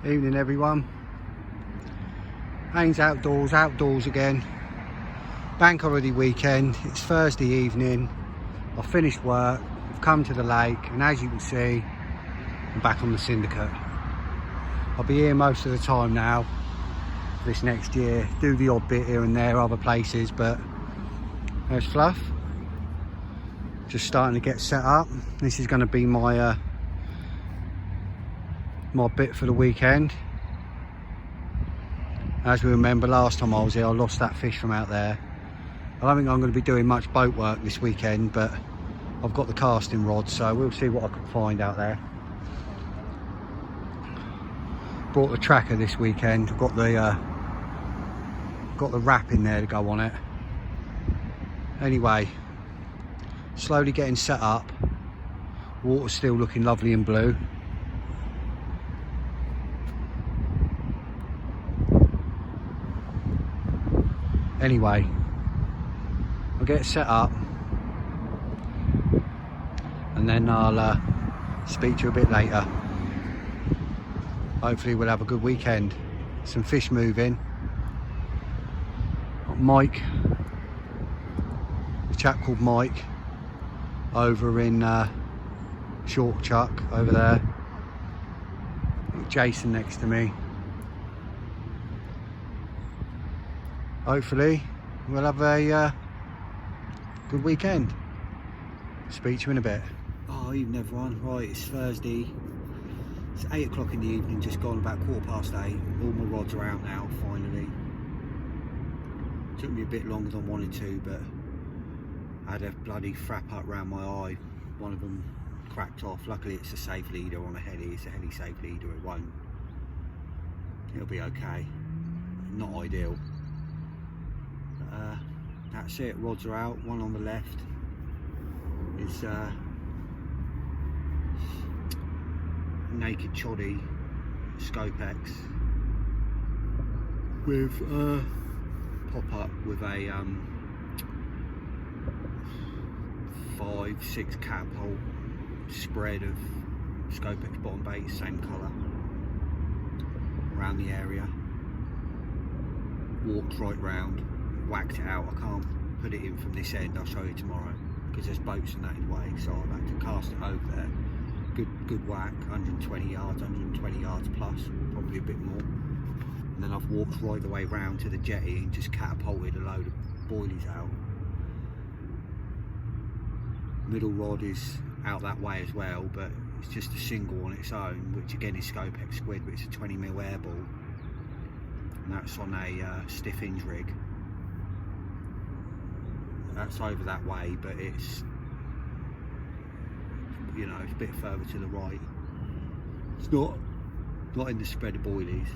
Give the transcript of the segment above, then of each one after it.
Evening everyone. Haynes outdoors again. Bank holiday weekend. It's Thursday evening. I've finished work, I've come to the lake, and as you can see, I'm back on the syndicate. I'll be here most of the time now this next year. Do the odd bit here and there other places, but there's Fluff. Just starting to get set up. This is going to be my my bit for the weekend. As we remember, last time I was here I lost that fish from out there. I don't think I'm going to be doing much boat work this weekend, but I've got the casting rod, so we'll see what I can find out there. Brought the tracker this weekend. I've got the wrap in there to go on it. Anyway, slowly getting set up. Water's still looking lovely and blue. Anyway, I'll get it set up and then I'll speak to you a bit later. Hopefully we'll have a good weekend. Some fish moving. Got Mike, a chap called Mike over in Short Chuck over there. Got Jason next to me. Hopefully we'll have a good weekend. Speak to you in a bit. Oh, evening everyone. Right, it's Thursday. It's 8 o'clock in the evening, just gone about 8:15. All my rods are out now, finally. Took me a bit longer than I wanted to, but I had a bloody frap up round my eye. One of them cracked off. Luckily it's a safe leader on a heli. It's a heli safe leader. It'll be okay. Not ideal. That's it, rods are out. One on the left is naked choddy scope X with pop up with a 5-6 catapult spread of scope X bottom bait, same colour around the area. Walked right round, whacked it out. I can't put it in from this end, I'll show you tomorrow, because there's boats and that in the way, so I've had to cast it over there. Good whack, 120 yards plus, probably a bit more. And then I've walked right the way round to the jetty and just catapulted a load of boilies out. Middle rod is out that way as well, but it's just a single on its own, which again is scope X squid, but it's a 20mm air ball. And that's on a stiff hinge rig. That's over that way, but it's, you know, it's a bit further to the right. It's not in the spread of boilies.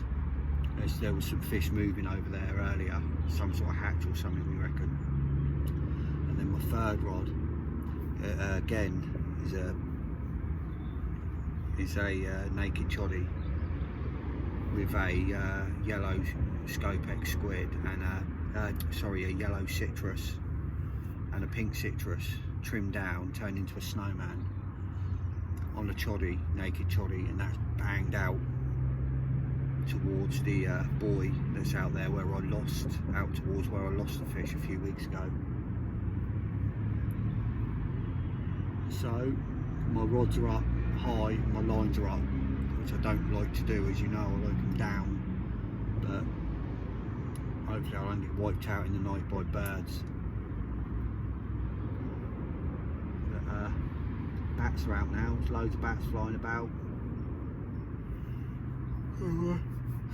There was some fish moving over there earlier, some sort of hatch or something, we reckon. And then my third rod again is a naked choddy with a yellow scope X squid and a yellow citrus and a pink citrus trimmed down, turned into a snowman on a choddy, naked choddy, and that's banged out towards the buoy that's out there where I lost the fish a few weeks ago. So my rods are up high, my lines are up, which I don't like to do, as you know. I like them down, but hopefully I won't get wiped out in the night by birds. But bats are out now. There's loads of bats flying about. I'm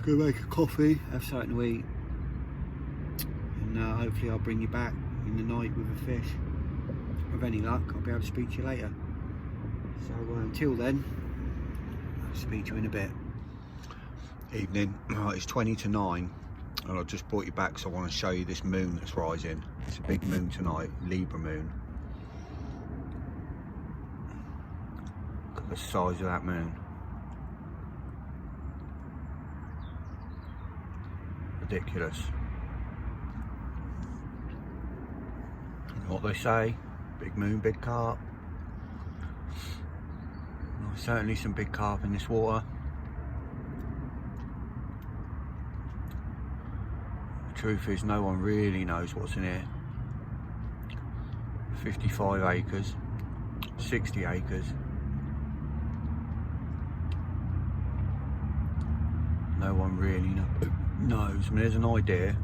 gonna make a coffee, have something to eat, and hopefully I'll bring you back in the night with a fish. With any luck, I'll be able to speak to you later. So until then, I'll speak to you in a bit. Evening. Right, it's 20 to 9, and I just brought you back because I want to show you this moon that's rising. It's a big moon tonight, Libra moon. Look at the size of that moon. Ridiculous. You know what they say? Big moon, big carp. Well, certainly some big carp in this water. Truth is, no one really knows what's in here. 55 acres, 60 acres. No one really knows. I mean, there's an idea.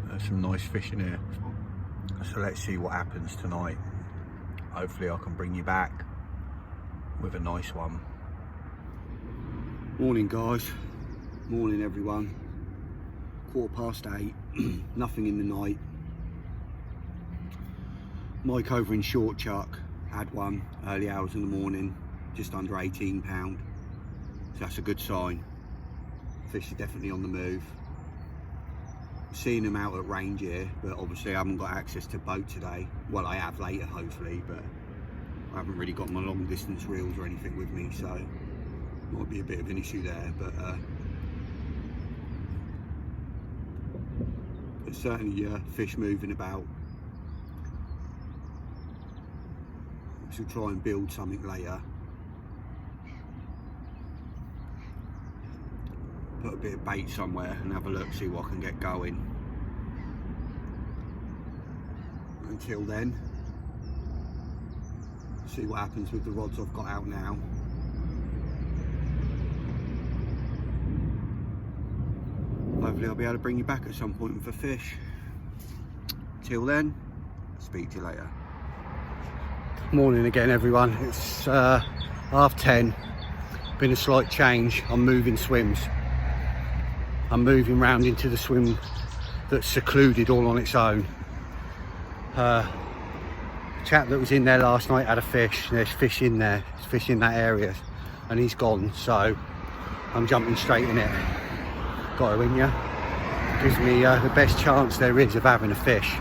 There's some nice fish in here. So let's see what happens tonight. Hopefully I can bring you back with a nice one. Morning guys, morning everyone. 8:15, nothing in the night. Mike over in Short Chuck had one early hours in the morning, just under £18. So that's a good sign. Fish are definitely on the move. Seeing them out at range here, but obviously I haven't got access to boat today. Well, I have later hopefully, but I haven't really got my long distance reels or anything with me, so might be a bit of an issue there, but there's certainly fish moving about. So try and build something later. Put a bit of bait somewhere and have a look, see what I can get going. Until then, see what happens with the rods I've got out now. Hopefully I'll be able to bring you back at some point with a fish. Till then, speak to you later. Morning again everyone, it's 10:30. Been a slight change, I'm moving swims. I'm moving round into the swim that's secluded all on its own. The chap that was in there last night had a fish. There's fish in there, there's fish in that area, and he's gone, so I'm jumping straight in it. Got to win ya. Gives me the best chance there is of having a fish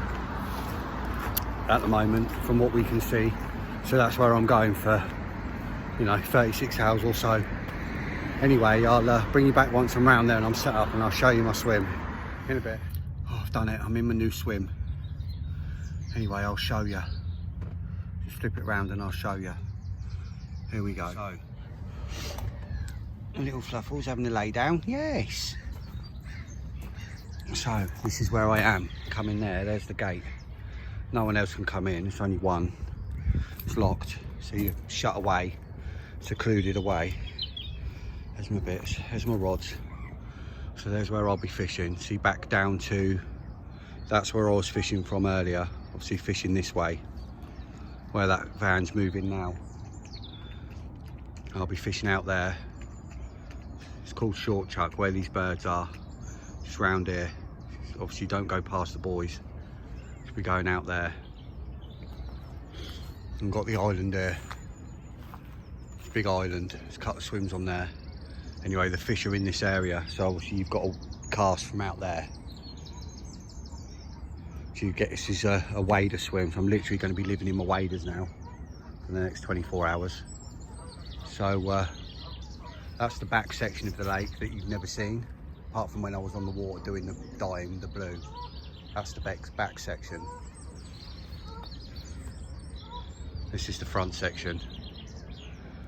at the moment from what we can see. So that's where I'm going for, 36 hours or so. Anyway, I'll bring you back once I'm round there and I'm set up, and I'll show you my swim in a bit. Oh, I've done it, I'm in my new swim. Anyway, I'll show you. Just flip it round and I'll show you. Here we go. So, little Fluffles having a lay down, yes. So, this is where I am, come in there, there's the gate. No one else can come in, it's only one. It's locked, so you're shut away, secluded away. There's my bits, there's my rods. So there's where I'll be fishing. See, back down to, that's where I was fishing from earlier. Obviously fishing this way, where that van's moving now. I'll be fishing out there. It's called Short Chuck, where these birds are. Just round here. Obviously don't go past the buoys. Just be going out there. And got the island there. It's a big island, there's a couple of swims on there. Anyway, the fish are in this area, so obviously you've got to cast from out there. So you get, this is a wader swim, so I'm literally going to be living in my waders now for the next 24 hours. So that's the back section of the lake that you've never seen, apart from when I was on the water doing the dyeing, the blue. That's the back section. This is the front section.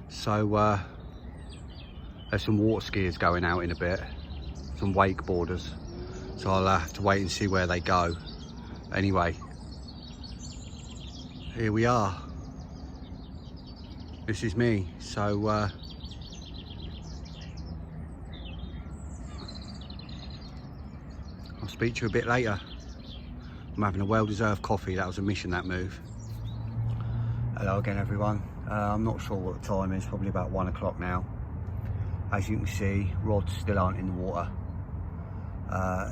So there's some water skiers going out in a bit, some wakeboarders. So I'll have to wait and see where they go. Anyway, here we are. This is me. So I'll speak to you a bit later. I'm having a well-deserved coffee. That was a mission, that move. Hello again everyone. I'm not sure what the time is, probably about 1 o'clock now. As you can see, rods still aren't in the water.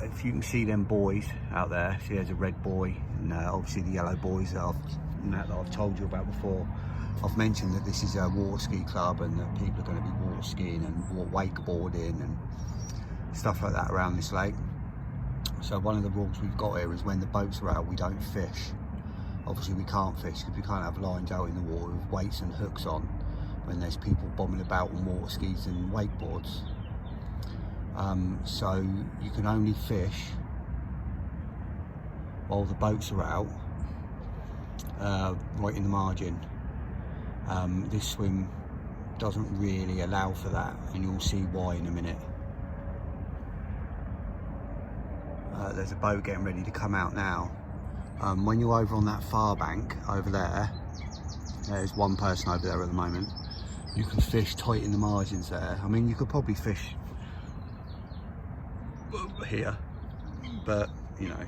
If you can see them buoys out there, see there's a red buoy and obviously the yellow buoys that I've told you about before. I've mentioned that this is a water ski club and that people are going to be water skiing and wakeboarding and stuff like that around this lake. So one of the rules we've got here is when the boats are out, we don't fish. Obviously we can't fish because we can't have lines out in the water with weights and hooks on when there's people bombing about on water skis and wakeboards. So you can only fish while the boats are out, right in the margin. This swim doesn't really allow for that, and you'll see why in a minute. There's a boat getting ready to come out now. When you're over on that far bank over there, there's one person over there at the moment. You can fish tight in the margins there. I mean, you could probably fish here, but you know.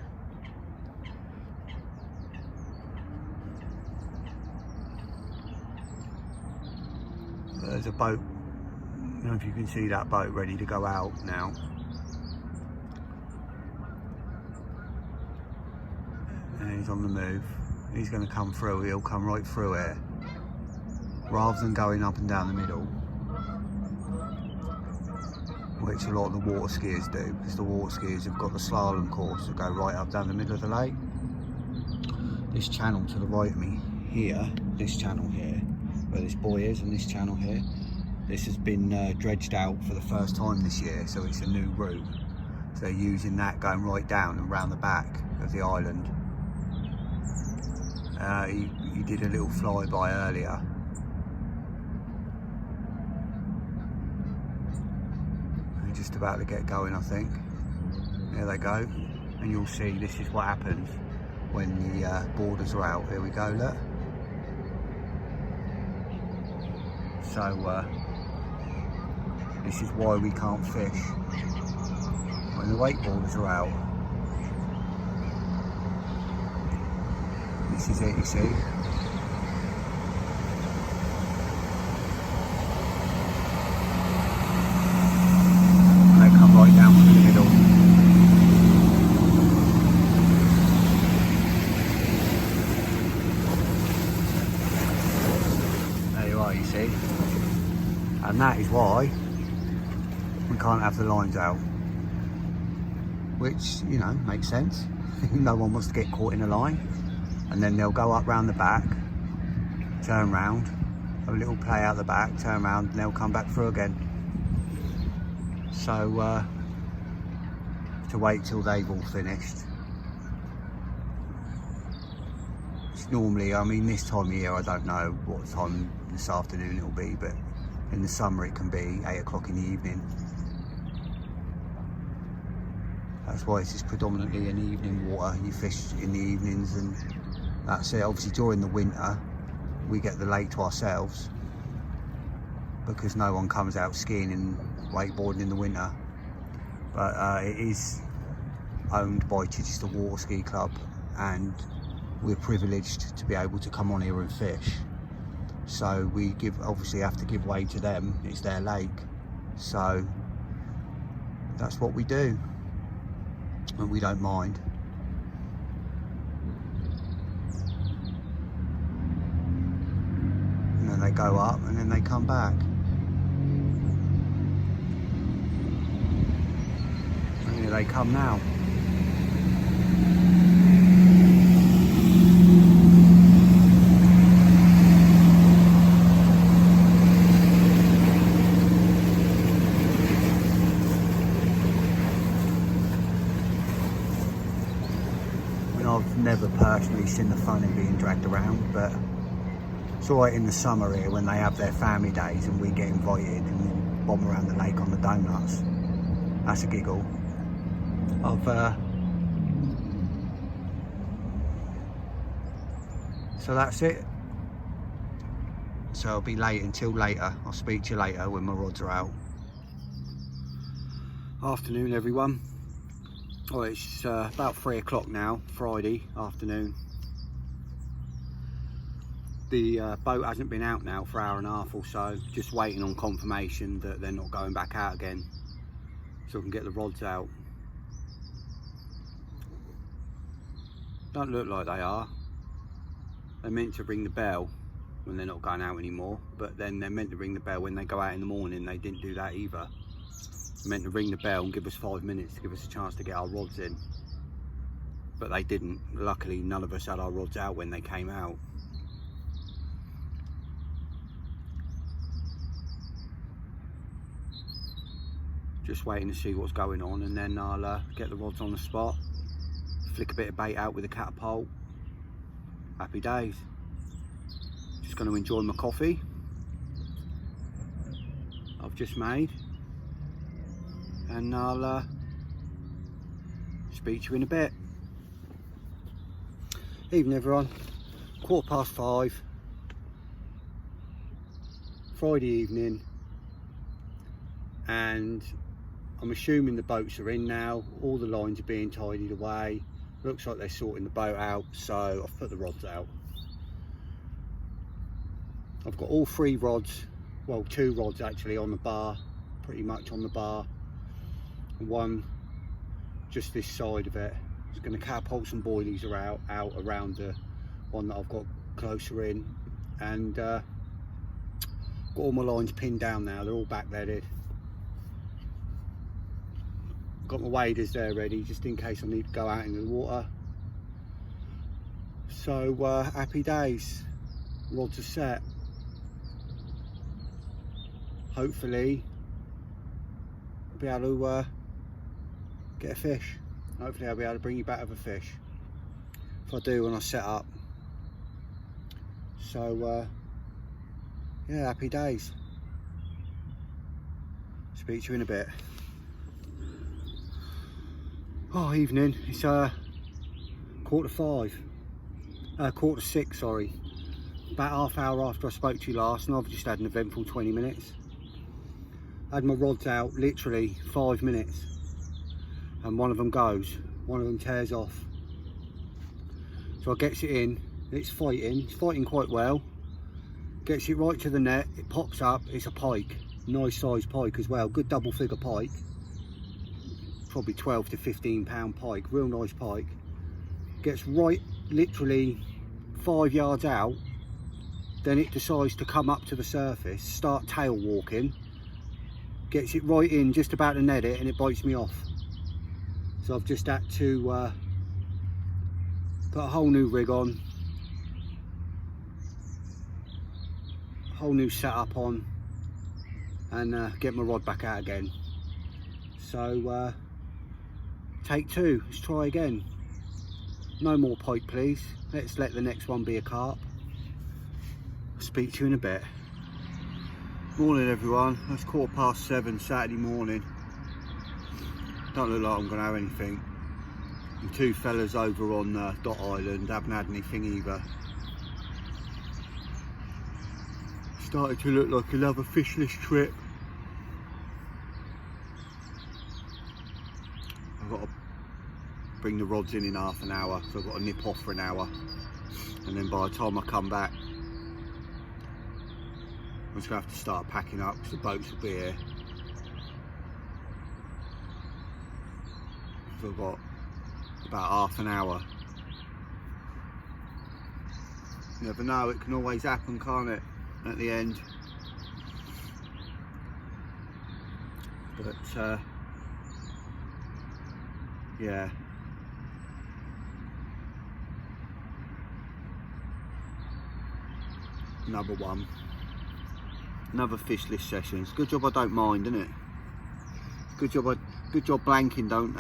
There's a boat. I don't know if you can see that boat ready to go out now. And he's on the move. He's going to come through. He'll come right through it, rather than going up and down the middle, which a lot of the water skiers do, because the water skiers have got the slalom course that go right up down the middle of the lake. This channel to the right of me here, this channel here, where this buoy is, and this channel here, this has been dredged out for the first time this year, so it's a new route. So they're using that going right down and round the back of the island. He did a little flyby earlier. They're just about to get going, I think. There they go. And you'll see this is what happens when the boarders are out. Here we go, look. So this is why we can't fish when the wakeboarders are out. This is it, you see. And they come right down through the middle. There you are, you see. And that is why we can't have the lines out. Which, you know, makes sense. No one wants to get caught in a line. And then they'll go up round the back, turn round, have a little play out the back, turn round, and they'll come back through again. So to wait till they've all finished. It's normally, I mean, this time of year, I don't know what time this afternoon it'll be, but in the summer it can be 8 o'clock in the evening. That's why this is predominantly an evening water. You fish in the evenings, and that's it. Obviously during the winter we get the lake to ourselves because no one comes out skiing and wakeboarding in the winter. But it is owned by Chichester Water Ski Club, and we're privileged to be able to come on here and fish. So we obviously have to give way to them. It's their lake, so that's what we do, and we don't mind. And then they go up and then they come back. And here they come now. I've never personally seen the fun in being dragged around, but it's alright in the summer here when they have their family days and we get invited and bomb around the lake on the donuts. That's a giggle. So that's it. So I'll be late until later. I'll speak to you later when my rods are out. Afternoon everyone. Oh, it's about 3 o'clock now, Friday afternoon. The boat hasn't been out now for an hour and a half or so, just waiting on confirmation that they're not going back out again, so I can get the rods out. Don't look like they are. They're meant to ring the bell when they're not going out anymore, but then they're meant to ring the bell when they go out in the morning. They didn't do that either. Meant to ring the bell and give us 5 minutes to give us a chance to get our rods in, but they didn't. Luckily none of us had our rods out when they came out. Just waiting to see what's going on, and then I'll get the rods on the spot, flick a bit of bait out with a catapult. Happy days. Just going to enjoy my coffee I've just made, and I'll Speak to you in a bit. Evening everyone, 5:15, Friday evening, and I'm assuming the boats are in now. All the lines are being tidied away. Looks like they're sorting the boat out, so I've put the rods out. I've got all 3 rods, well 2 rods actually on the bar, pretty much on the bar, and 1 just this side of it. Just going to catapult some boilies out around the one that I've got closer in, and got all my lines pinned down now. They're all back-leaded. Got my waders there ready just in case I need to go out into the water. So happy days. Rods are set. Hopefully I'll be able to get a fish. Hopefully I'll be able to bring you back with a fish. If I do, when I set up. So yeah, happy days. Speak to you in a bit. Oh, evening. It's 6:45, sorry. About half hour after I spoke to you last, and I've just had an eventful 20 minutes. I had my rods out literally 5 minutes, and one of them goes, one of them tears off. So I gets it in, it's fighting quite well. Gets it right to the net, it pops up, it's a pike, nice sized pike as well, good double figure pike. Probably 12 to 15 pound pike, real nice pike. Gets right literally 5 yards out, then it decides to come up to the surface, start tail walking, gets it right in, just about to net it, and it bites me off. So I've just had to put a whole new rig on, a whole new setup on, and get my rod back out again. So take 2, let's try again. No more pike please, let's let the next one be a carp. I'll speak to you in a bit. Morning everyone, it's 7:15 Saturday morning. Don't look like I'm going to have anything. The 2 fellas over on Dot Island haven't had anything either. Started to look like another fishless trip. I've got to bring the rods in half an hour, so I've got to nip off for an hour, and then by the time I come back I'm just going to have to start packing up because the boats will be here. So I've got about half an hour. You never know, it can always happen, can't it, at the end. But yeah, another one, another fishless session. It's a good job I don't mind, isn't it? Good job blanking don't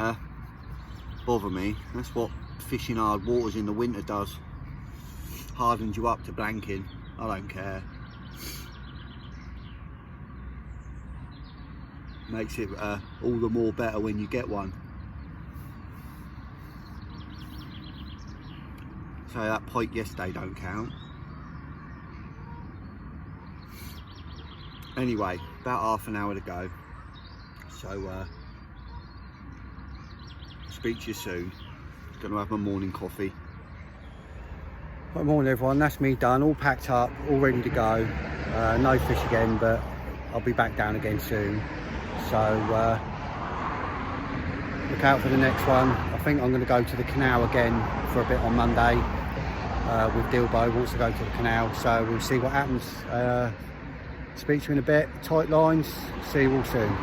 bother me. That's what fishing hard waters in the winter does. Hardens you up to blanking. I don't care. Makes it all the more better when you get one. So that pike yesterday don't count. Anyway, about half an hour to go. So speak to you soon. Gonna have my morning coffee. Good morning everyone, that's me done, all packed up, all ready to go. No fish again, but I'll be back down again soon. So look out for the next one. I think I'm going to go to the canal again for a bit on Monday with Dilbo. Wants to go to the canal, so we'll see what happens. Speak to you in a bit. Tight lines, see you all soon.